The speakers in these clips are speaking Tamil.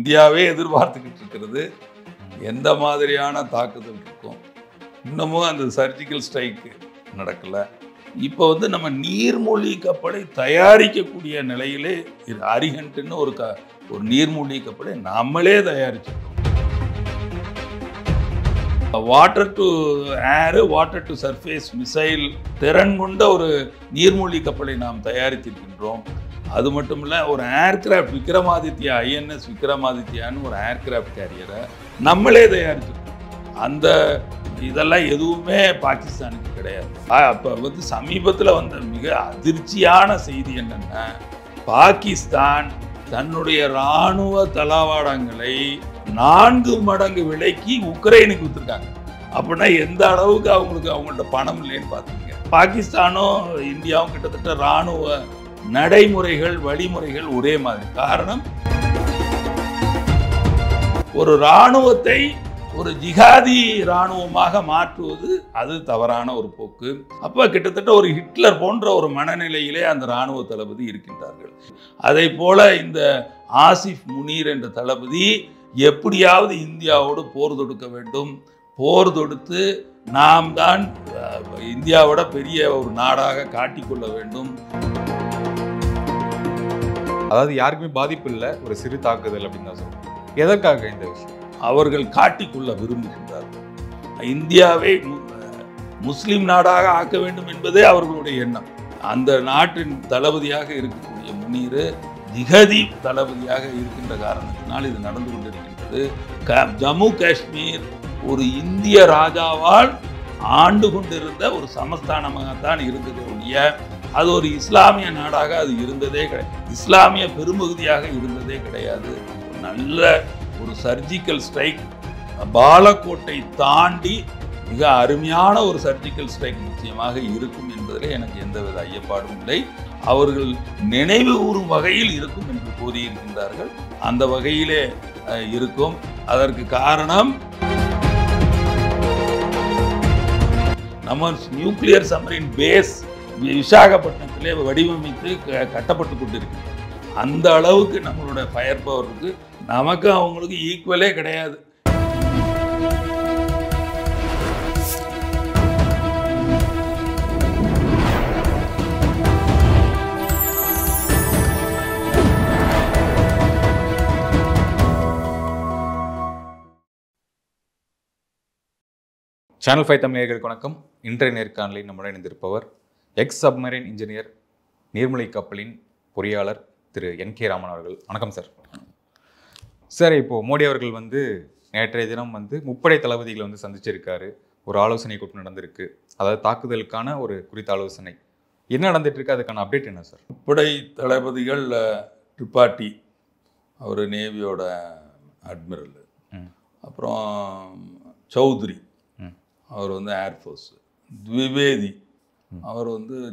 இந்தியாவே எதிர்பார்த்துக்கிட்டு இருக்கிறது எந்த மாதிரியான தாக்குதல் இருக்கும். இன்னமும் அந்த சர்ஜிக்கல் ஸ்ட்ரைக் நடக்கலை. இப்போ வந்து நம்ம நீர்மூழ்கி கப்பலை தயாரிக்கக்கூடிய நிலையிலே அரிஹண்ட்னு ஒரு நீர்மூழ்கி கப்பலை நம்மளே தயாரிச்சிருக்கோம். Water to air, water to surface missile திறன் கொண்ட ஒரு நீர்மூழ்கி கப்பலை நாம் தயாரித்திருக்கின்றோம். அது மட்டும் இல்லை, ஒரு ஏர்கிராஃப்ட் விக்ரமாதித்யா, INS விக்ரமாதித்யான்னு ஒரு ஏர்கிராஃப்ட் கேரியரை நம்மளே தயாரிச்சிருக்கோம். அந்த இதெல்லாம் எதுவுமே பாகிஸ்தானுக்கு கிடையாது. அப்போ வந்து சமீபத்தில் வந்த மிக அதிர்ச்சியான செய்தி என்னென்னா, பாகிஸ்தான் தன்னுடைய இராணுவ தளவாடங்களை 4 மடங்கு விலைக்கு உக்ரைனுக்கு விற்றுருக்காங்க. அப்படின்னா எந்த அளவுக்கு அவங்கள்ட்ட பணம் இல்லைன்னு பார்த்துங்க. பாகிஸ்தானும் இந்தியாவும் கிட்டத்தட்ட இராணுவ நடைமுறைகள் வழிமுறைகள் ஒரே மாதிரி. காரணம், ஒரு இராணுவத்தை ஒரு ஜிஹாதி இராணுவமாக மாற்றுவது அது தவறான ஒரு போக்கு. அப்போ கிட்டத்தட்ட ஒரு ஹிட்லர் போன்ற ஒரு மனநிலையிலே அந்த இராணுவ தளபதி இருக்கின்றார்கள். அதை போல இந்த ஆசிஃப் முனீர் என்ற தளபதி எப்படியாவது இந்தியாவோடு போர் தொடுக்க வேண்டும், போர் தொடுத்து நாம் தான் இந்தியாவோட பெரிய ஒரு நாடாக காட்டிக்கொள்ள வேண்டும். அதாவது யாருக்குமே பாதிப்பு இல்லை, ஒரு சிறு தாக்குதல் அப்படின்னு தான் சொல்லுவோம். எதற்காக இந்த விஷயம்? அவர்கள் காட்டிக்கொள்ள விரும்புகின்றார்கள். இந்தியாவை முஸ்லிம் நாடாக ஆக்க வேண்டும் என்பதே அவர்களுடைய எண்ணம். அந்த நாட்டின் தளபதியாக இருக்கக்கூடிய முனீர் ஜிஹாதி தளபதியாக இருக்கின்ற காரணத்தினால் இது நடந்து கொண்டிருக்கின்றது. ஜம்மு காஷ்மீர் ஒரு இந்திய ராஜாவால் ஆண்டு கொண்டிருந்த ஒரு சமஸ்தானமாகத்தான் இருந்தது ஒழிய அது ஒரு இஸ்லாமிய நாடாக அது இருந்ததே கிடையாது. இஸ்லாமிய பெரும்பகுதியாக இருந்ததே கிடையாது. நல்ல ஒரு சர்ஜிக்கல் ஸ்ட்ரைக் பாலக்கோட்டை தாண்டி மிக அருமையான ஒரு சர்ஜிக்கல் ஸ்ட்ரைக் நிச்சயமாக இருக்கும் என்பதில் எனக்கு எந்தவித ஐயப்பாடும் இல்லை. அவர்கள் நினைவு கூறும் வகையில் இருக்கும் என்று கூறியிருக்கின்றார்கள். அந்த வகையிலே இருக்கும். அதற்கு காரணம், நம்ம நியூக்ளியர் சப்மரீன் பேஸ் விசாகப்பட்டினத்திலே வடிவமைத்து கட்டப்பட்டு கொண்டிருக்கு. அந்த அளவுக்கு நம்மளோட ஃபயர் பவருக்கு நமக்கு அவங்களுக்கு ஈக்குவலே கிடையாது. சேனல் 5 தமிழர்களுக்கு வணக்கம். இன்றைய நேர்காணலில் நம்முடன் இணைந்திருப்பவர் எக்ஸ் சப்மரீன் இன்ஜினியர், நீர்மூழ்கி கப்பலின் பொறியாளர் திரு NK ராமன் அவர்கள். வணக்கம் சார். சார், இப்போது மோடி அவர்கள் நேற்றைய தினம் முப்படை தளபதிகளை சந்திச்சிருக்காரு. ஒரு ஆலோசனை கூட்டம் நடந்திருக்கு. அதாவது தாக்குதலுக்கான ஒரு குறித்த ஆலோசனை என்ன நடந்துட்டு இருக்கு, அதுக்கான அப்டேட் என்ன சார்? முப்படை தளபதிகள் திரிபாதி, அவர் நேவியோட அட்மிரல். அப்புறம் சௌத்ரி, அவர் ஏர்ஃபோர்ஸ். திவேதி, அவர்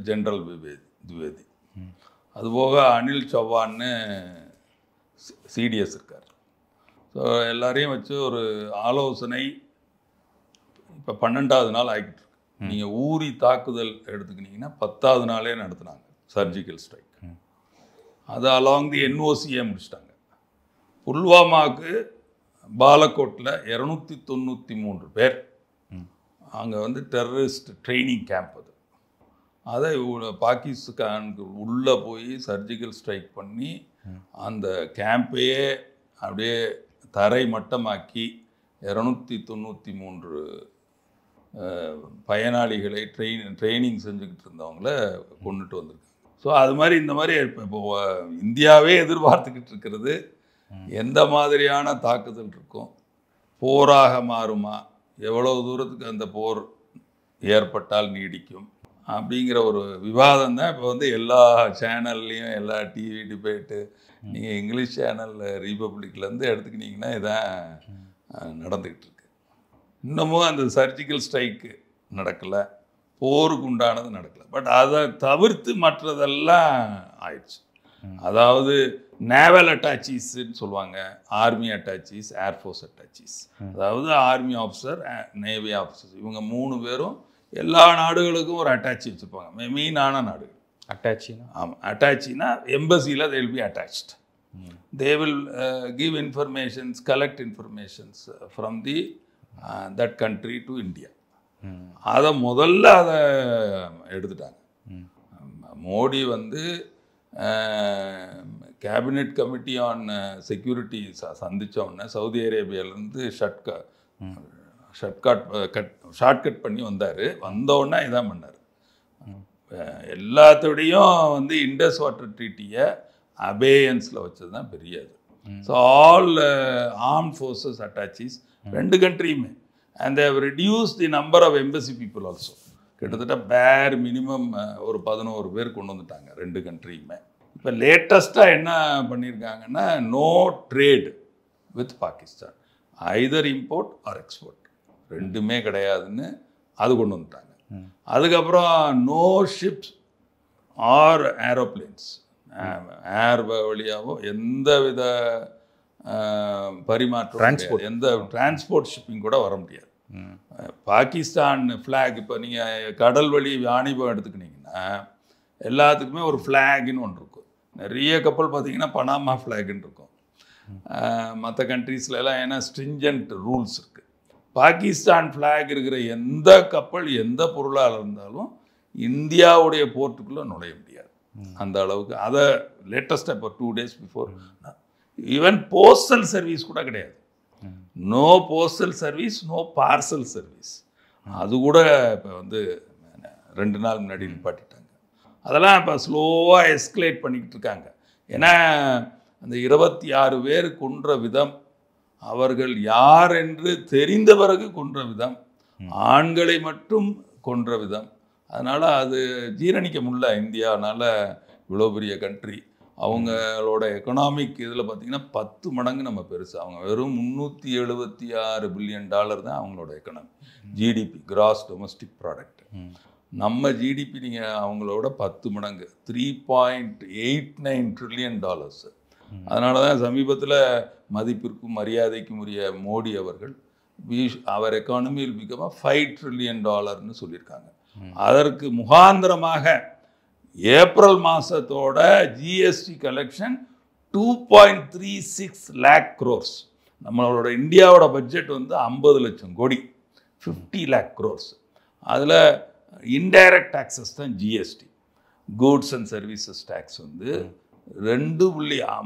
ஜென்ரல் திவேதி. அதுபோக அனில் சௌஹான்னு CDS இருக்கார். ஸோ எல்லாரையும் வச்சு ஒரு ஆலோசனை இப்போ 12வது நாள் ஆகிட்டு இருக்கு. நீங்கள் ஊரி தாக்குதல் எடுத்துக்கிட்டிங்கன்னா 10வது நாளே நடத்துனாங்க சர்ஜிக்கல் ஸ்ட்ரைக். அது அலாங் தி NOCA முடிச்சிட்டாங்க. புல்வாமாவுக்கு பாலக்கோட்டில் 293 பேர் அங்கே டெரரிஸ்ட் ட்ரைனிங் கேம்ப். அதை பாகிஸ்தானுக்கு உள்ளே போய் சர்ஜிக்கல் ஸ்ட்ரைக் பண்ணி அந்த கேம்பையே அப்படியே தரை மட்டமாக்கி 293 பயனாளிகளை ட்ரைனிங் செஞ்சுக்கிட்டு இருந்தவங்கள கொண்டுட்டு வந்திருக்காங்க. ஸோ அது மாதிரி இந்த மாதிரி இப்போ இந்தியாவே எதிர்பார்த்துக்கிட்டு இருக்கிறது எந்த மாதிரியான தாக்குதல் இருக்கும், போராக மாறுமா, எவ்வளவு தூரத்துக்கு அந்த போர் ஏற்பட்டால் நீடிக்கும் அப்படிங்கிற ஒரு விவாதம் தான் இப்போ எல்லா சேனல்லையும், எல்லா டிவி டிபேட்டு, நீங்கள் இங்கிலீஷ் சேனல் ரிபப்ளிக்லேருந்து எடுத்துக்கிட்டிங்கன்னா இதான் நடந்துக்கிட்டு இருக்கு. இன்னமும் அந்த சர்ஜிக்கல் ஸ்ட்ரைக்கு நடக்கலை, போருக்கு உண்டானது நடக்கலை. பட் அதை தவிர்த்து மற்றதெல்லாம் ஆயிடுச்சு. அதாவது நேவல் அட்டாச்சீஸ்ன்னு சொல்லுவாங்க, ஆர்மி அட்டாச்சீஸ், ஏர்ஃபோர்ஸ் அட்டாச்சீஸ். அதாவது ஆர்மி ஆஃபீஸர், நேவி ஆஃபீஸர், இவங்க 3 பேரும் எல்லா நாடுகளுக்கும் ஒரு அட்டாச்சி வச்சுருப்பாங்க. மெயினான நாடுகள். அட்டாச்சினா? ஆமாம், அட்டாச்சினா எம்பசியில் they will be attached. They will give informations, collect informations from that country to India. அதை முதல்ல அதை எடுத்துட்டாங்க. மோடி வந்து கேபினெட் கமிட்டி ஆன் செக்யூரிட்டி சந்தித்தோடனே சவுதி அரேபியாவிலேருந்து ஷார்ட்கட் பண்ணி வந்தார். வந்தோடனே இதான் பண்ணார். எல்லாத்தோடையும் வந்து இண்டஸ் வாட்டர் ட்ரீட்டியை அபேயன்ஸில் வச்சது தான் பெரிய இது. So all armed forces attaches ரெண்டு கண்ட்ரியுமே, and they reduce the number of embassy people also. கிட்டத்தட்ட பேர் மினிமம் ஒரு 11 பேர் கொண்டு வந்துட்டாங்க ரெண்டு கண்ட்ரியுமே. இப்போ லேட்டஸ்ட்டாக என்ன பண்ணியிருக்காங்கன்னா, no trade with Pakistan, either import or export, ரெண்டுமே கிடையாதுன்னு அது கொண்டு வந்துட்டாங்க. அதுக்கப்புறம் no ships or aeroplanes, air வழியாகவோ எந்த வித பரிமாற்றம், எந்த டிரான்ஸ்போர்ட் ஷிப்பிங் கூட வர முடியாது. பாகிஸ்தான் ஃப்ளாக், இப்போ நீங்கள் கடல் வழி வாணிபம் எடுத்துக்கிட்டிங்கன்னா எல்லாத்துக்குமே ஒரு ஃப்ளாக்னு ஒன்று இருக்கும். நிறைய கப்பல் பார்த்தீங்கன்னா பனாமா ஃப்ளாக்னு இருக்கும். மற்ற கண்ட்ரீஸ்லாம் ஏன்னா ஸ்ட்ரிஞ்சன்ட் ரூல்ஸ் இருக்குது. பாகிஸ்தான் ஃப்ளாக் இருக்கிற எந்த கப்பல் எந்த பொருளாக இருந்தாலும் இந்தியாவுடைய போர்ட்டுக்குள்ளே நுழைய முடியாது அந்த அளவுக்கு. அதை லேட்டஸ்ட்டாக இப்போ 2 days before even postal service கூட கிடையாது. No postal service, no parcel service. அது கூட இப்போ வந்து 2 நாள் முன்னாடி நிப்பாட்டிட்டாங்க. அதெல்லாம் இப்போ ஸ்லோவாக எஸ்கலேட் பண்ணிக்கிட்டு இருக்காங்க. ஏன்னா அந்த 26 பேர் கொன்ற விதம், அவர்கள் யார் என்று தெரிந்த பிறகு கொன்ற விதம், ஆண்களை மட்டும் கொன்ற விதம், அதனால் அது ஜீரணிக்க முடியல. இந்தியானால இவ்வளோ பெரிய கண்ட்ரி, அவங்களோட எக்கனாமிக் இதில் பார்த்திங்கன்னா 10 மடங்கு நம்ம பெருசு. அவங்க வெறும் $376 பில்லியன் தான் அவங்களோட economy, GDP, gross domestic product. நம்ம ஜிடிபி நீங்கள் அவங்களோட 10 மடங்கு, $3.89 ட்ரில்லியன். அதனால தான் சமீபத்தில் மதிப்பிற்கும் மரியாதைக்கும் உரிய மோடி அவர்கள் அவர் எக்கானமி வில் பிகம் $5 ட்ரில்லியன் சொல்லியிருக்காங்க. அதற்கு முகாந்திரமாக ஏப்ரல் மாதத்தோட ஜிஎஸ்டி கலெக்ஷன் 2.36 lakh crores. நம்மளோட இந்தியாவோட பட்ஜெட் வந்து 50 லட்சம் கோடி, 50 lakh crores. அதில் இன்டைரக்ட் டாக்ஸஸ் தான் GST, goods and services tax வந்து 2.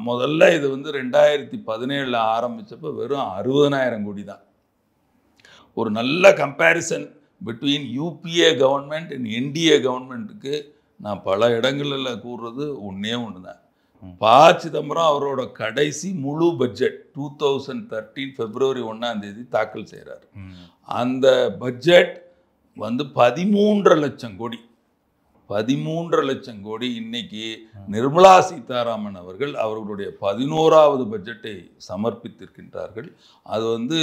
முதல்ல இது வந்து 2017 ஆரம்பித்தப்போ வெறும் 60,000 கோடி தான். ஒரு நல்ல comparison between UPA government and NDA கவர்மெண்ட்டுக்கு நான் பல இடங்களில் கூறுறது ஒன்றே ஒன்று தான். சிதம்பரம் அவரோட கடைசி முழு பட்ஜெட் 2013 February 1 தாக்கல் செய்கிறார். அந்த பட்ஜெட் வந்து 13.5 லட்சம் கோடி. 13.5 லட்சம் கோடி. இன்னைக்கு நிர்மலா சீதாராமன் அவர்கள் அவர்களுடைய 11வது பட்ஜெட்டை சமர்ப்பித்திருக்கின்றார்கள். அது வந்து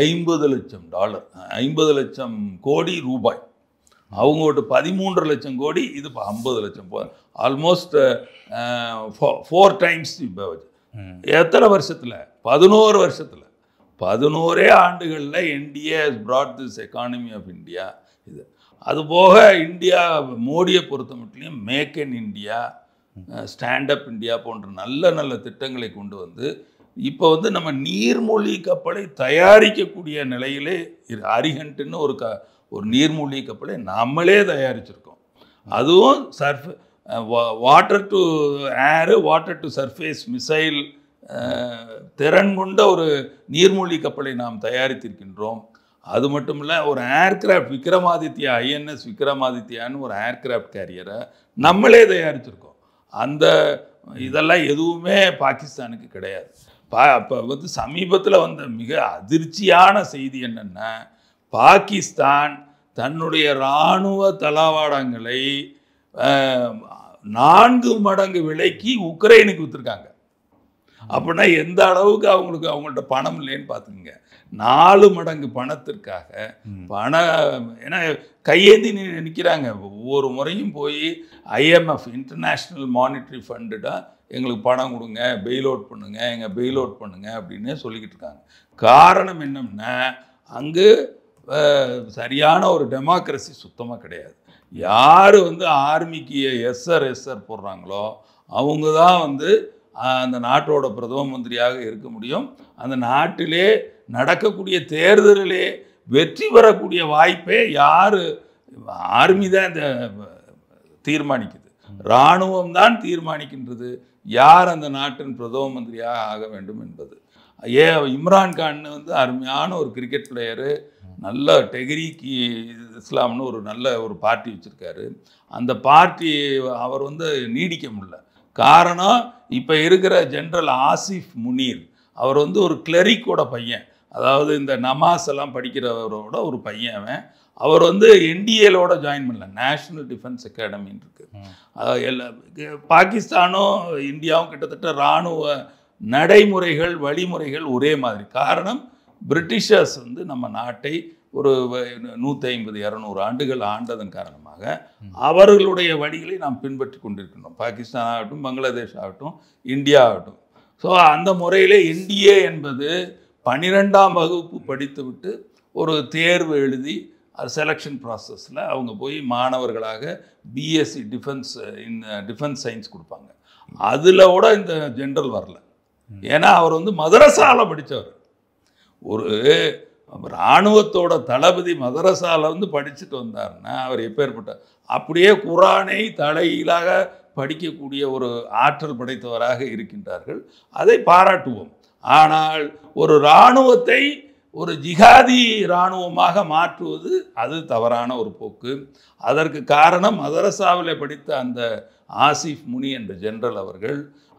$50 லட்சம், 50 லட்சம் கோடி ரூபாய். அவங்கோட 13.5 லட்சம் கோடி, இது 50 லட்சம், ஆல்மோஸ்ட் 4 times. எத்தனை வருஷத்தில்? 11 வருஷத்தில், 11 ஆண்டுகளில் NDA has brought this economy of India. இது அதுபோக இந்தியா மோடியை பொறுத்த மட்டும் make in India, stand up India போன்ற நல்ல நல்ல திட்டங்களை கொண்டு வந்து இப்போ வந்து நம்ம நீர்மூழ்கி கப்பலை தயாரிக்கக்கூடிய நிலையிலே அரிஹண்ட்னு ஒரு நீர்மூழ்கி கப்பலை நம்மளே தயாரிச்சிருக்கோம். அதுவும் water to air, water to surface missile திறன் கொண்ட ஒரு நீர்மூழ்கி கப்பலை நாம் தயாரித்திருக்கின்றோம். அது மட்டும் இல்லை, ஒரு ஏர்கிராஃப்ட் விக்ரமாதித்யா, ஐஎன்எஸ் விக்ரமாதித்யான்னு ஒரு ஏர்கிராஃப்ட் கேரியரை நம்மளே தயாரிச்சிருக்கோம். அந்த இதெல்லாம் எதுவுமே பாகிஸ்தானுக்கு கிடையாது. இப்போ வந்து சமீபத்தில் வந்த மிக அதிர்ச்சியான செய்தி என்னென்னா, பாகிஸ்தான் தன்னுடைய இராணுவ தளவாடங்களை 4 மடங்கு விலைக்கு உக்ரைனுக்கு விற்றுருக்காங்க. அப்படின்னா எந்த அளவுக்கு அவங்கள்ட்ட பணம் இல்லைன்னு பார்த்துக்குங்க. 4 மடங்கு பணத்திற்காக ஏன்னா கையேந்தி நிற்கிறாங்க. ஒவ்வொரு முறையும் போய் ஐஎம்எஃப், இன்டர்நேஷ்னல் மானிட்டரி ஃபண்டுடா எங்களுக்கு பணம் கொடுங்க, பெயில் அவுட் பண்ணுங்க, பெயில் அவுட் பண்ணுங்க அப்படின்னு சொல்லிக்கிட்டு இருக்காங்க. காரணம் என்னன்னா, அங்கு சரியான ஒரு டெமோக்ரஸி சுத்தமாக கிடையாது. யார் வந்து ஆர்மிக்கு எஸ்ஆர் போடுறாங்களோ அவங்க தான் வந்து அந்த நாட்டோட பிரதம மந்திரியாக இருக்க முடியும். அந்த நாட்டிலே நடக்கக்கூடிய தேர்தலிலே வெற்றி பெறக்கூடிய வாய்ப்பே ஆர்மி தான் இந்த தீர்மானிக்குது, இராணுவம் தான் தீர்மானிக்கின்றது யார் அந்த நாட்டின் பிரதம மந்திரியாக ஆக வேண்டும் என்பது. இம்ரான்கான் வந்து அருமையான ஒரு கிரிக்கெட் பிளேயரு, நல்ல டெஹ்ரீக் இஸ்லாம்னு ஒரு நல்ல ஒரு பார்ட்டி வச்சுருக்காரு. அந்த பார்ட்டி அவர் வந்து நீடிக்க முடியல. காரணம், இப்போ இருக்கிற ஜெனரல் ஆசிஃப் முனீர், அவர் வந்து ஒரு கிளரிக்கோட பையன், அதாவது இந்த நமாஸ் எல்லாம் படிக்கிறவரோட ஒரு பையன். அவர் வந்து என்டிஏலோட ஜாயின் பண்ணல, நேஷ்னல் டிஃபென்ஸ் அகாடமின்னு இருக்குது. பாகிஸ்தானும் இந்தியாவும் கிட்டத்தட்ட இராணுவ நடைமுறைகள் வழிமுறைகள் ஒரே மாதிரி. காரணம், பிரிட்டிஷர்ஸ் வந்து நம்ம நாட்டை ஒரு 150-200 ஆண்டுகள் ஆண்டதன் காரணமாக அவர்களுடைய வழிகளை நாம் பின்பற்றி கொண்டிருக்கின்றோம். பாகிஸ்தான் ஆகட்டும், பங்களாதேஷ் ஆகட்டும், இந்தியா ஆகட்டும். ஸோ அந்த முறையிலே என்டிஏ என்பது 12ஆம் வகுப்பு படித்துவிட்டு ஒரு தேர்வு எழுதி செலெக்ஷன் ப்ராசஸில் அவங்க போய் மாணவர்களாக பிஎஸ்சி டிஃபென்ஸ் சயின்ஸ் கொடுப்பாங்க. அதில் கூட இந்த ஜெனரல் வரல. ஏன்னா அவர் வந்து மதரசாவில் படித்தவர். ஒரு இராணுவத்தோட தளபதி மதரசாவில் வந்து படிச்சுட்டு வந்தார்னா அவர் எப்பேற்பட்டார். அப்படியே குரானை தலையிலாக படிக்கக்கூடிய ஒரு ஆற்றல் படைத்தவராக இருக்கின்றார்கள். அதை பாராட்டுவோம். ஆனால் ஒரு இராணுவத்தை ஒரு ஜிஹாதி இராணுவமாக மாற்றுவது அது தவறான ஒரு போக்கு. அதற்கு காரணம், மதரசாவில் படித்த அந்த ஆசிஃப் முனி என்ற ஜெனரல்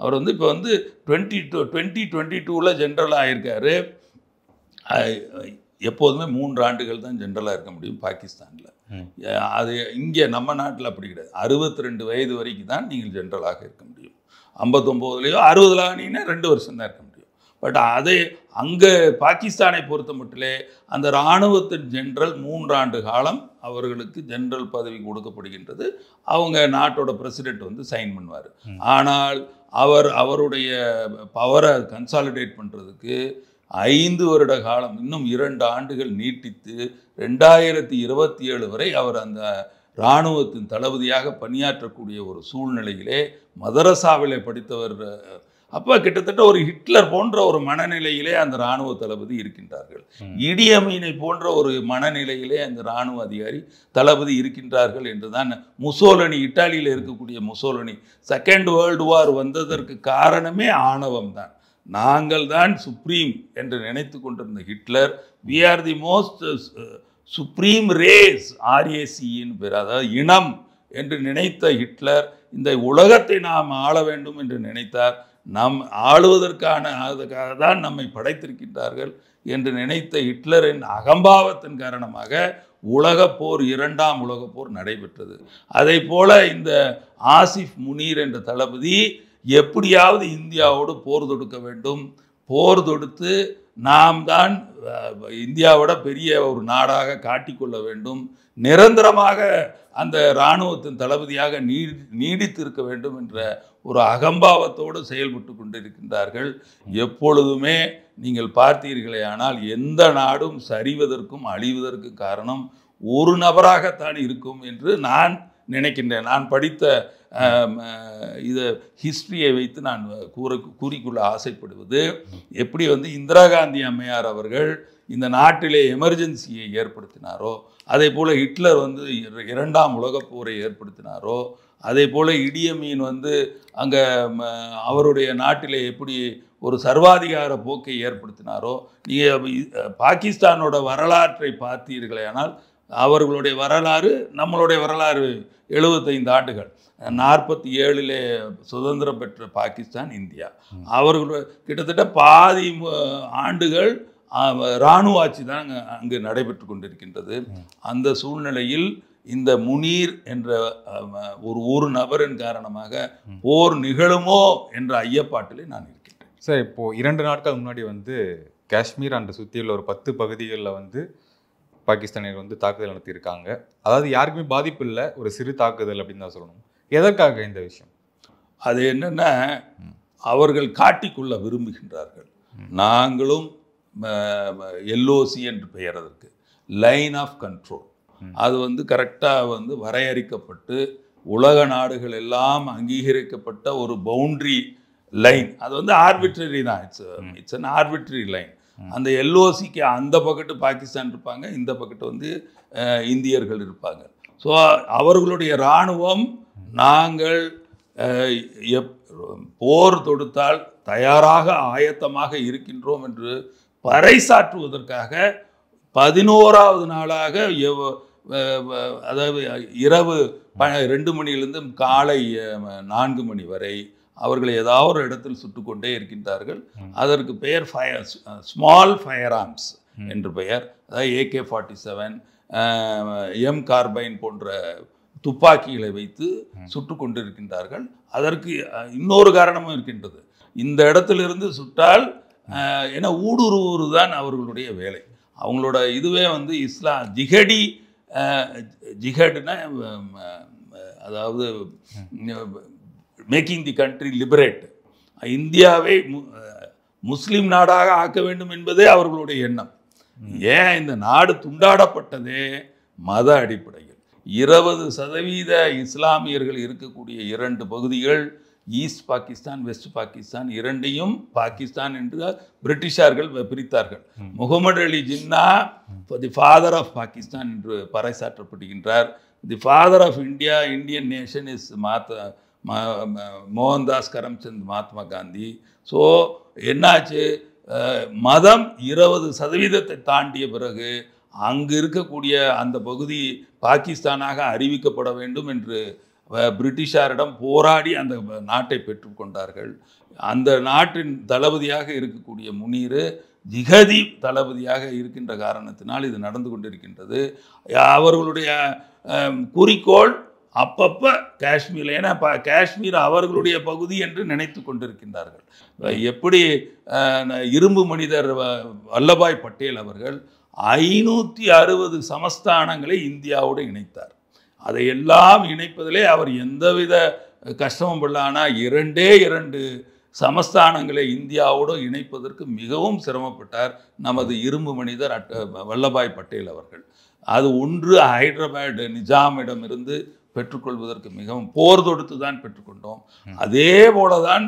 அவர் வந்து இப்போ வந்து 2022 ஜெனரலாக ஆகியிருக்காரு. எப்போதுமே 3 ஆண்டுகள் தான் ஜெனரலாக இருக்க முடியும் பாகிஸ்தானில். அது இங்கே நம்ம நாட்டில் அப்படி கிடையாது. 62 வயது வரைக்கும் தான் நீங்கள் ஜெனரலாக இருக்க முடியும். 59லேயோ 60ல் ஆனீங்கன்னா 2 வருஷம் தான் இருக்க முடியும். பட் அதை அங்கே பாகிஸ்தானை பொறுத்த மட்டிலே அந்த இராணுவத்தின் ஜெனரல் 3 ஆண்டு காலம் அவர்களுக்கு ஜெனரல் பதவி கொடுக்கப்படுகின்றது. அவங்க நாட்டோட பிரசிடென்ட் வந்து சைன் பண்ணுவார். ஆனால் அவருடைய பவரை கன்சாலிடேட் பண்ணுறதுக்கு 5 வருட காலம், இன்னும் 2 ஆண்டுகள் நீட்டித்து 2027 வரை அவர் அந்த இராணுவத்தின் தளபதியாக பணியாற்றக்கூடிய ஒரு சூழ்நிலையிலே மதரசாவிலே படித்தவர். அப்போ கிட்டத்தட்ட ஒரு ஹிட்லர் போன்ற ஒரு மனநிலையிலே அந்த இராணுவ தளபதி இருக்கின்றார்கள். இடி அமீனை போன்ற ஒரு மனநிலையிலே அந்த இராணுவ அதிகாரி தளபதி இருக்கின்றார்கள் என்று தான் முசோலினி, இட்டாலியில் இருக்கக்கூடிய முசோலினி, செகண்ட் வேர்ல்டு வார் வந்ததற்கு காரணமே ஆணவம் தான். நாங்கள் தான் சுப்ரீம் என்று நினைத்து கொண்டிருந்த Hitler, we are the most supreme race, RACன்னு பேர், அதாவது இனம் என்று நினைத்த ஹிட்லர் இந்த உலகத்தை நாம் ஆள வேண்டும் என்று நினைத்தார். நாம் ஆளுவதற்காக தான் நம்மை படைத்திருக்கின்றார்கள் என்று நினைத்த ஹிட்லரின் அகம்பாவத்தின் காரணமாக உலகப் போர், 2ஆம் உலகப் போர் நடைபெற்றது. அதை போல இந்த ஆசிஃப் முனீர் என்ற தளபதி எப்படியாவது இந்தியாவோடு போர் தொடுக்க வேண்டும், போர் தொடுத்து நாம் தான் இந்தியாவோட பெரிய ஒரு நாடாக காட்டிக்கொள்ள வேண்டும், நிரந்தரமாக அந்த இராணுவத்தின் தளபதியாக நீடித்திருக்க வேண்டும் என்ற ஒரு அகம்பாவத்தோடு செயல்பட்டு கொண்டிருக்கின்றார்கள். எப்பொழுதுமே நீங்கள் பார்த்தீர்களே ஆனால் எந்த நாடும் சரிவதற்கும் அழிவதற்கும் காரணம் ஒரு நபராகத்தான் இருக்கும் என்று நான் நினைக்கின்றேன். நான் படித்த ஹிஸ்ட்ரியை வைத்து நான் கூறிக்கொள்ள ஆசைப்படுவது, எப்படி வந்து இந்திரா காந்தி அம்மையார் அவர்கள் இந்த நாட்டிலே எமர்ஜென்சியை ஏற்படுத்தினாரோ, அதே போல் ஹிட்லர் வந்து 2ஆம் உலகப் போரை ஏற்படுத்தினாரோ, அதே போல் இடி அமீன் வந்து அங்கே அவருடைய நாட்டிலே எப்படி ஒரு சர்வாதிகார போக்கை ஏற்படுத்தினாரோ. நீங்கள் பாகிஸ்தானோட வரலாற்றை பார்த்தீர்களே ஆனால் அவர்களுடைய வரலாறு நம்மளுடைய வரலாறு 75 ஆண்டுகள். 47 சுதந்திரம் பெற்ற பாகிஸ்தான், இந்தியா. அவர்கள் கிட்டத்தட்ட பாதி ஆண்டுகள் இராணுவ ஆட்சி தான் அங்கு நடைபெற்று கொண்டிருக்கின்றது. அந்த சூழ்நிலையில் இந்த முனீர் என்ற ஒரு நபரின் காரணமாக போர் நிகழுமோ என்ற ஐயப்பாட்டிலே நான் இருக்கின்றேன். சார், இப்போது 2 நாட்கள் முன்னாடி வந்து காஷ்மீர் அண்ட் சுற்றியுள்ள ஒரு 10 பகுதிகளில் வந்து பாகிஸ்தானியர் வந்து தாக்குதல் நடத்தியிருக்காங்க. அதாவது யாருக்குமே பாதிப்பு இல்லை, ஒரு சிறு தாக்குதல் அப்படின்னு தான் சொல்லணும். எதற்காக இந்த விஷயம்? அது என்னென்னா, அவர்கள் காட்டிக்கொள்ள விரும்புகின்றார்கள். நாங்களும் LOC என்று பெயர், அதற்கு லைன் ஆஃப் கண்ட்ரோல், அது வந்து கரெக்டாக வந்து வரையறுக்கப்பட்டு உலக நாடுகள் எல்லாம் அங்கீகரிக்கப்பட்ட ஒரு பவுண்ட்ரி லைன். அது வந்து ஆர்பிட்ரரி தான், இட்ஸ் அன் ஆர்பிட்ரரி லைன். அந்த எல்ஓசிக்கு அந்த பக்கத்து பாகிஸ்தான் இருப்பாங்க, இந்த பக்கத்து வந்து இந்தியர்கள் இருப்பாங்க. ஸோ அவர்களுடைய இராணுவம் நாங்கள் போர் தொடுத்தால் தயாராக ஆயத்தமாக இருக்கின்றோம் என்று பறைசாற்றுவதற்காக 11வது நாளாக அதாவது இரவு 2 மணியிலிருந்து காலை 4 மணி வரை அவர்கள் ஏதாவது ஒரு இடத்தில் சுட்டுக்கொண்டே இருக்கின்றார்கள். அதற்கு பெயர் ஸ்மால் ஃபயர் ஆர்ம்ஸ் என்று பெயர். அதாவது AK-47 M கார்பைன் போன்ற துப்பாக்கிகளை வைத்து சுட்டு கொண்டிருக்கின்றார்கள். அதற்கு இன்னொரு காரணமும் இருக்கின்றது. இந்த இடத்திலிருந்து சுட்டால் ஏன்னா ஊடுருவது தான் அவர்களுடைய வேலை. அவங்களோட இதுவே வந்து ஜிஹடி, ஜிஹட்னா அதாவது மேக்கிங் தி கண்ட்ரி லிபரேட், இந்தியாவை முஸ்லீம் நாடாக ஆக்க வேண்டும் என்பதே அவர்களுடைய எண்ணம். ஏன் இந்த நாடு துண்டாடப்பட்டதே மத அடிப்படையில். 20% இஸ்லாமியர்கள் இருக்கக்கூடிய 2 பகுதிகள், ஈஸ்ட் பாகிஸ்தான், வெஸ்ட் பாகிஸ்தான், இரண்டையும் பாகிஸ்தான் என்று பிரிட்டிஷார்கள் பிரித்தார்கள். Muhammad Ali Jinnah the father of Pakistan என்று பறைசாற்றப்படுகின்றார். The father of India, Indian nation is Mohandas Karamchand Mahatma Gandhi. So என்னாச்சு, மதம் 20% தாண்டிய பிறகு அங்கு இருக்கக்கூடிய அந்த பகுதி பாகிஸ்தானாக அறிவிக்கப்பட வேண்டும் என்று பிரிட்டிஷாரிடம் போராடி அந்த நாட்டை பெற்றுக்கொண்டார்கள். அந்த நாட்டின் தளபதியாக இருக்கக்கூடிய முனீர் ஜிஹதி தளபதியாக இருக்கின்ற காரணத்தினால் இது நடந்து கொண்டிருக்கின்றது. அவர்களுடைய குறிக்கோள் அப்பப்போ காஷ்மீர், ஏன்னா காஷ்மீர் அவர்களுடைய பகுதி என்று நினைத்து கொண்டிருக்கின்றார்கள். எப்படி இரும்பு மனிதர் வல்லபாய் பட்டேல் அவர்கள் 560 சமஸ்தானங்களை இந்தியாவோடு இணைத்தார். அதையெல்லாம் இணைப்பதிலே அவர் எந்தவித கஷ்டமும் படல. ஆனால் 2 சமஸ்தானங்களை இந்தியாவோடு இணைப்பதற்கு மிகவும் சிரமப்பட்டார் நமது இரும்பு மனிதர் வல்லபாய் பட்டேல் அவர்கள். அது ஒன்று ஹைதராபாத் நிஜாமிடமிருந்து பெற்றுக்கொள்வதற்கு மிகவும் போர் தொடுத்து தான் பெற்றுக்கொண்டோம். அதே போலதான்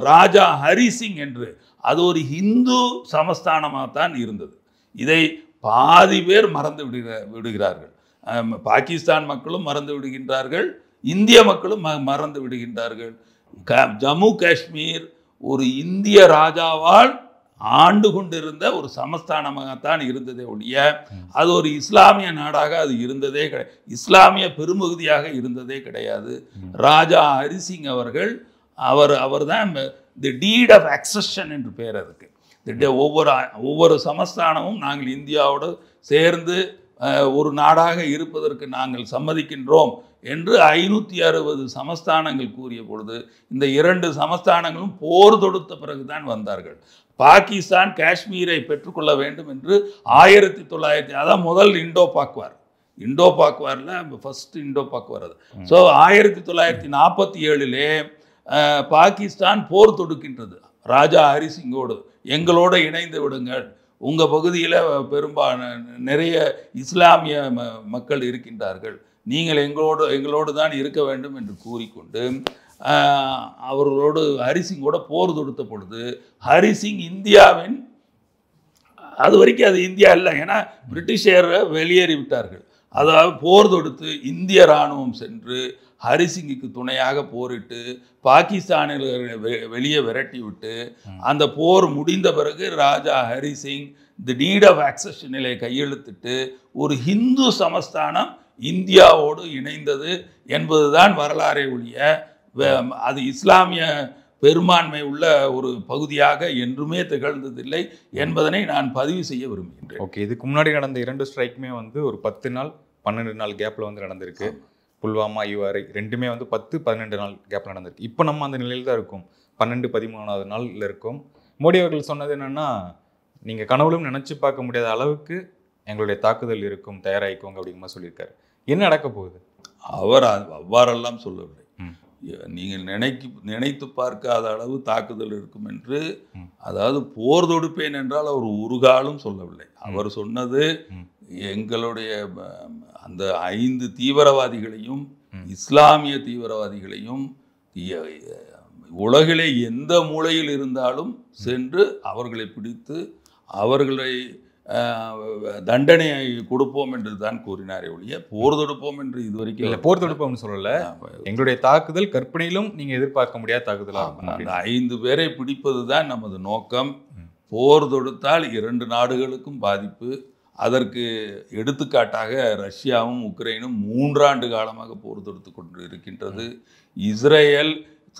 ராஜா ஹரிசிங் என்று அது ஒரு இந்து சமஸ்தானமாக தான் இருந்தது. இதை பாதி பேர் மறந்து விடுகிறார்கள். பாகிஸ்தான் மக்களும் மறந்து விடுகின்றார்கள், இந்திய மக்களும் மறந்து விடுகின்றார்கள். ஜம்மு காஷ்மீர் ஒரு இந்திய ராஜாவால் ஆண்டு கொண்டிருந்த ஒரு சமஸ்தானமாகத்தான் இருந்ததே ஒழிய அது ஒரு இஸ்லாமிய நாடாக அது இருந்ததே கிடையாது, இஸ்லாமிய பெரும்பகுதியாக இருந்ததே கிடையாது. ராஜா ஹரிசிங் அவர்கள் அவர் தான் தி டீட் ஆஃப் அக்சஷன் என்று பெயர் அதுக்கு. ஒவ்வொரு சமஸ்தானமும் நாங்கள் இந்தியாவோடு சேர்ந்து ஒரு நாடாக இருப்பதற்கு நாங்கள் சம்மதிக்கின்றோம் என்று 560 சமஸ்தானங்கள் கூறிய பொழுது இந்த 2 சமஸ்தானங்களும் போர் தொடுத்த பிறகுதான் வந்தார்கள். பாகிஸ்தான் காஷ்மீரை பெற்றுக்கொள்ள வேண்டும் என்று 1900, அதான் முதல் இண்டோ பாக் வாரில் ஃபர்ஸ்ட் இண்டோ பாக் வார் அது. ஸோ 1947 பாகிஸ்தான் போர் தொடுக்கின்றது ராஜா ஹரிசிங்கோடு. எங்களோடு இணைந்து விடுங்கள், உங்கள் பகுதியில் நிறைய இஸ்லாமிய மக்கள் இருக்கின்றார்கள், நீங்கள் எங்களோடு தான் இருக்க வேண்டும் என்று கூறிக்கொண்டு அவர்களோடு ஹரிசிங்கோட போர் தொடுத்த பொழுது ஹரிசிங் இந்தியாவின், அது வரைக்கும் அது இந்தியா இல்லை, ஏன்னா பிரிட்டிஷர் வெளியேறி விட்டார்கள். அதாவது போர் தொடுத்து இந்திய இராணுவம் சென்று ஹரிசிங்குக்கு துணையாக போரிட்டு பாகிஸ்தானில் வெளியே விரட்டி விட்டு அந்த போர் முடிந்த பிறகு ராஜா ஹரிசிங் தி டீட் ஆஃப் அக்சஷனிலே கையெழுத்திட்டு ஒரு ஹிந்து சமஸ்தானம் இந்தியாவோடு இணைந்தது என்பதுதான் வரலாறை ஒழிய அது இஸ்லாமிய பெரும்பான்மை உள்ள ஒரு பகுதியாக என்றுமே திகழ்ந்ததில்லை என்பதனை நான் பதிவு செய்ய விரும்புகின்றேன். ஓகே, இதுக்கு முன்னாடி நடந்த 2 ஸ்ட்ரைக்குமே வந்து ஒரு 10 நாள் 12 நாள் கேப்பில் வந்து நடந்திருக்கு. புல்வாமா, யூஆர்ஐ ரெண்டுமே வந்து 10-12 நாள் கேப்பில் நடந்திருக்கு. இப்போ நம்ம அந்த நிலையில் தான் இருக்கும், 12-13வது நாளில் இருக்கும். மோடி அவர்கள் சொன்னது என்னென்னா, நீங்கள் கனவுலும் நினச்சி பார்க்க முடியாத அளவுக்கு எங்களுடைய தாக்குதல் இருக்கும், தயாராகிக்கோங்க அப்படிங்கிற சொல்லியிருக்காரு. என்ன நடக்க போகுது? அவர் அவ்வாறெல்லாம் சொல்லவில்லை. நீங்கள் நினைத்து பார்க்காத அளவு தாக்குதல் இருக்கும் என்று, அதாவது போர் தொடுப்பேன் என்றால் அவர் ஒரு காலம் சொல்லவில்லை. அவர் சொன்னது எங்களுடைய அந்த 5 தீவிரவாதிகளையும் இஸ்லாமிய தீவிரவாதிகளையும் உலகிலே எந்த மூலையில் இருந்தாலும் சென்று அவர்களை பிடித்து அவர்களை தண்டனையை கொடுப்போம் என்று தான் கூறினாரே ஒழிய போர் தொடுப்போம் என்று இதுவரைக்கும் இல்லை, போர் தொடுப்போம்னு சொல்லல. எங்களுடைய தாக்குதல் கற்பனையிலும் நீங்க எதிர்பார்க்க முடியாத தாக்குதலாக அந்த 5 பேரை பிடிப்பது தான் நமது நோக்கம். போர் தொடுத்தால் 2 நாடுகளுக்கும் பாதிப்பு. அதற்கு எடுத்துக்காட்டாக ரஷ்யாவும் உக்ரைனும் 3 ஆண்டு காலமாக போர் தொடுத்து கொண்டு இருக்கின்றது. இஸ்ரேல்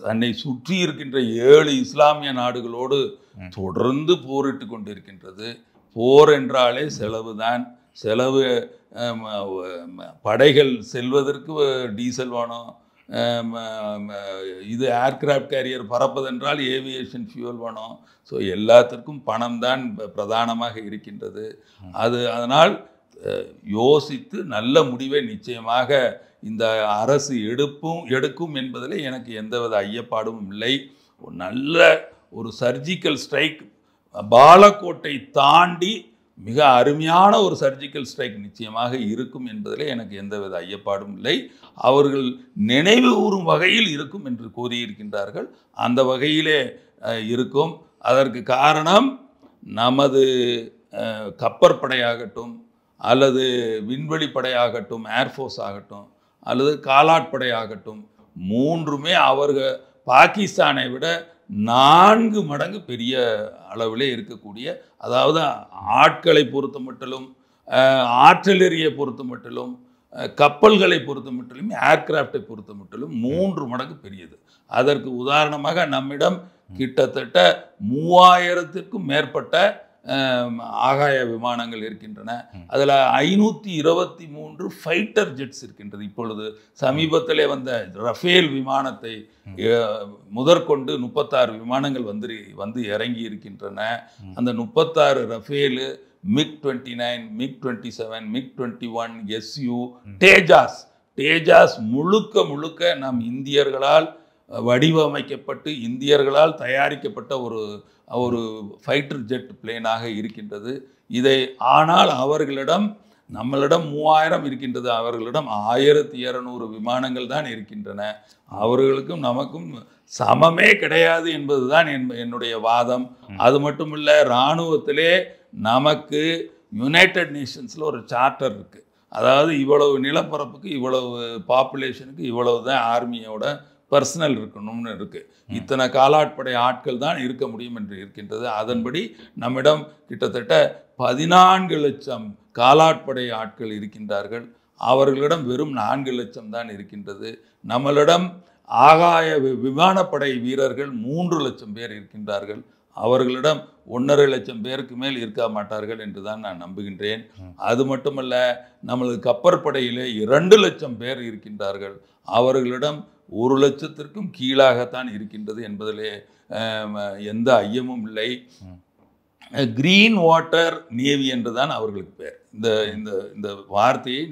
தன்னை சுற்றி இருக்கின்ற 7 இஸ்லாமிய நாடுகளோடு தொடர்ந்து போரிட்டு கொண்டிருக்கின்றது. போர் என்றாலே செலவு தான். செலவு, படைகள் செல்வதற்கு டீசல் வேணும். இது ஏர்கிராஃப்ட் கேரியர் பறப்பதென்றால் ஏவியேஷன் ஃபியூவல் வேணும். ஸோ எல்லாத்திற்கும் பணம் தான் பிரதானமாக இருக்கின்றது. அதனால் யோசித்து நல்ல முடிவை நிச்சயமாக இந்த அரசு எடுக்கும் என்பதில் எனக்கு எந்தவித ஐயப்பாடும் இல்லை. நல்ல ஒரு சர்ஜிக்கல் ஸ்ட்ரைக், பாலக்கோட்டை தாண்டி மிக அருமையான ஒரு சர்ஜிக்கல் ஸ்ட்ரைக் நிச்சயமாக இருக்கும் என்பதில் எனக்கு எந்தவித ஐயப்பாடும் இல்லை. அவர்கள் நினைவு கூறும் வகையில் இருக்கும் என்று கூறியிருக்கின்றார்கள். அந்த வகையிலே இருக்கும். அதற்கு காரணம் நமது கப்பற்படையாகட்டும் அல்லது விண்வெளி படையாகட்டும், ஏர்ஃபோர்ஸ் ஆகட்டும் அல்லது காலாட்படையாகட்டும், மூன்றுமே அவர்கள் பாகிஸ்தானை விட 4 மடங்கு பெரிய அளவிலே இருக்கக்கூடிய, அதாவது ஆட்களை பொறுத்த மட்டிலும், ஆர்டிலரியை பொறுத்த மட்டிலும், கப்பல்களை பொறுத்த மட்டிலும், ஏர்கிராஃப்டை பொறுத்த மட்டிலும் 3 மடங்கு பெரியது. அதற்கு உதாரணமாக நம்மிடம் கிட்டத்தட்ட 3000க்கும் மேற்பட்ட ஆகாய விமானங்கள் இருக்கின்றன. அதில் 523 ஃபைட்டர் ஜெட்ஸ் இருக்கின்றது. இப்பொழுது சமீபத்திலே வந்த ரஃபேல் விமானத்தை முதற்கொண்டு 36 விமானங்கள் வந்து இறங்கி இருக்கின்றன. அந்த 36 Rafael, MiG-29, MiG-27, MiG-21, SU, Tejas முழுக்க நம் இந்தியர்களால் வடிவமைக்கப்பட்டு இந்தியர்களால் தயாரிக்கப்பட்ட ஒரு ஃபைட்டர் ஜெட் பிளேனாக இருக்கின்றது. ஆனால் நம்மளிடம் 3000 இருக்கின்றது. அவர்களிடம் 1200 விமானங்கள் தான் இருக்கின்றன. அவர்களுக்கும் நமக்கும் சமமே கிடையாது என்பதுதான் என்னுடைய வாதம். அது மட்டும் இல்லை, இராணுவத்திலே நமக்கு யுனைடெட் நேஷன்ஸில் ஒரு சார்ட்டர் இருக்குது. அதாவது இவ்வளவு நிலப்பரப்புக்கு, இவ்வளவு பாப்புலேஷனுக்கு இவ்வளவு தான் ஆர்மியோட பர்சனல் இருக்கணும்னு இருக்குது. இத்தனை காலாட்படை ஆட்கள் தான் இருக்க முடியும் என்று இருக்கின்றது. அதன்படி நம்மிடம் கிட்டத்தட்ட 14 லட்சம் காலாட்படை ஆட்கள் இருக்கின்றார்கள். அவர்களிடம் வெறும் 4 லட்சம் தான் இருக்கின்றது. நம்மளிடம் ஆகாய விமானப்படை வீரர்கள் 3 லட்சம் பேர் இருக்கின்றார்கள். அவர்களிடம் 1.5 லட்சம் பேருக்கு மேல் இருக்க மாட்டார்கள் என்று தான் நான் நம்புகின்றேன். அது மட்டுமல்ல, நமது கப்பற்படையிலே 2 லட்சம் பேர் இருக்கின்றார்கள். அவர்களிடம் 1 லட்சத்திற்கும் கீழாகத்தான் இருக்கின்றது என்பதிலே எந்த ஐயமும் இல்லை. கிரீன் வாட்டர் நேவி என்று தான் அவர்களுக்கு பேர். இந்த வார்த்தையை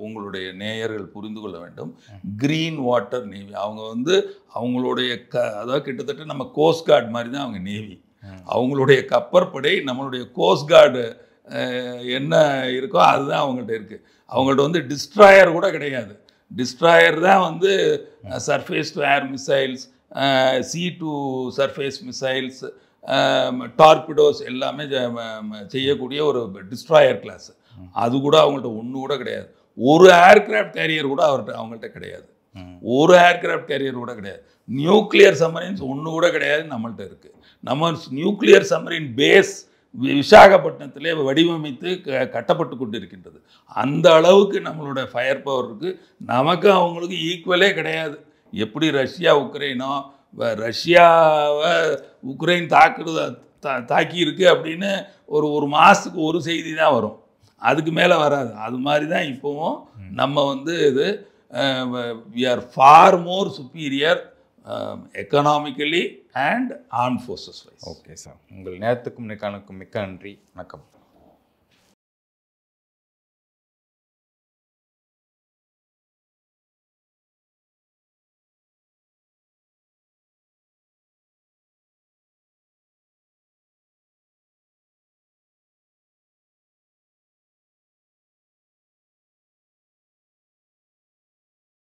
உங்களுடைய நேயர்கள் புரிந்து கொள்ள வேண்டும். Green water navy. அவங்க அவங்களுடைய அதாவது கிட்டத்தட்ட நம்ம கோஸ்ட் கார்டு மாதிரி தான் அவங்க நேவி. அவங்களுடைய கப்பற்படை நம்மளுடைய கோஸ்ட் கார்டு என்ன இருக்கோ அதுதான் அவங்கள்ட்ட இருக்குது. அவங்கள்ட்ட டிஸ்ட்ராயர் கூட கிடையாது. டிஸ்ட்ராயர் தான் surface to air missiles, C to surface missiles, torpedoes எல்லாமே செய்யக்கூடிய ஒரு டிஸ்ட்ராயர் கிளாஸ். அது கூட அவங்கள்ட்ட ஒன்று கூட கிடையாது. ஒரு ஏர்கிராஃப்ட் கேரியர் கூட அவங்கள்ட்ட கிடையாது. ஒரு ஏர்கிராஃப்ட் கேரியர் கூட கிடையாது. நியூக்ளியர் சப்மரைன்ஸ் ஒன்று கூட கிடையாது நம்மள்ட்ட இருக்குது. நம்ம நியூக்ளியர் சப்மரைன் பேஸ் விசாகப்பட்டினத்திலே வடிவமைத்து கட்டப்பட்டு கொண்டு இருக்கின்றது. அந்த அளவுக்கு நம்மளோட ஃபயர் பவர் இருக்குது. நமக்கு அவங்களுக்கு ஈக்குவலே கிடையாது. எப்படி ரஷ்யா உக்ரைனோ, ரஷ்யாவை உக்ரைன் தாக்கி இருக்கு அப்படின்னு ஒரு மாதத்துக்கு ஒரு செய்தி தான் வரும், அதுக்கு மேலே வராது. அது மாதிரி தான் இப்போவும் நம்ம இது we are far more superior economically and armed forces wise. Okay sir, உங்கள் நேரத்துக்கும் மிக்க நன்றி. வணக்கம்.